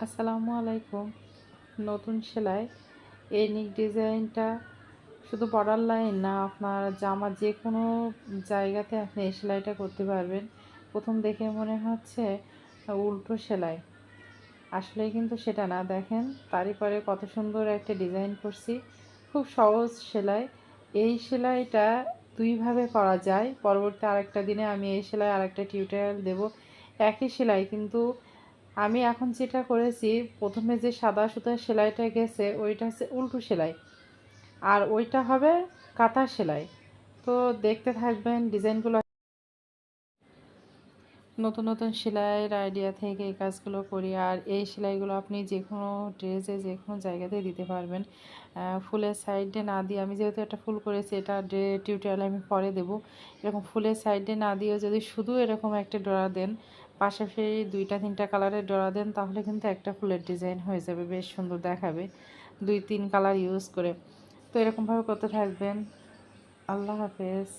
আসসালামু আলাইকুম। নতুন সেলাই এই নিক ডিজাইনটা শুধু বর্ডার লাইন না, আপনার জামা যে কোনো জায়গাতে আপনি এই সেলাইটা করতে পারবেন। প্রথম দেখে মনে হচ্ছে উল্টো সেলাই, আসলে কিন্তু সেটা না। দেখেন তারই পরে কত সুন্দর একটা ডিজাইন করছি। খুব সহজ সেলাই। এই সেলাইটা দুইভাবে করা যায়। পরবর্তী আরেকটা দিনে আমি এই সেলাই আরেকটা টিউটোরিয়াল দেব। একই সেলাই কিন্তু আমি এখন যেটা করেছি, প্রথমে যে সাদা সুতার সেলাইটা গেছে ওইটা হচ্ছে উল্টো সেলাই, আর ওইটা হবে কাঁথা সেলাই। তো দেখতে থাকবেন ডিজাইনগুলো। নতুন নতুন সেলাইয়ের আইডিয়া থেকে এই কাজগুলো করি, আর এই সেলাইগুলো আপনি যে কোনো ড্রেসে যে কোনো জায়গাতেই দিতে পারবেন। ফুলের সাইডে না দিয়ে, আমি যেহেতু একটা ফুল করেছি, এটা টিউটোরিয়াল আমি পরে দেব। এরকম ফুলের সাইডে না দিয়েও যদি শুধু এরকম একটা ডোরা দেন, পাশাপাশি 2-3টা কালারের ডোরা দেন, তাহলে কিন্তু একটা ফুলের ডিজাইন হয়ে যাবে, বেশ সুন্দর দেখাবে 2-3 কালার ইউজ করে। তো এরকমভাবে করতে থাকবেন। আল্লাহ হাফেজ।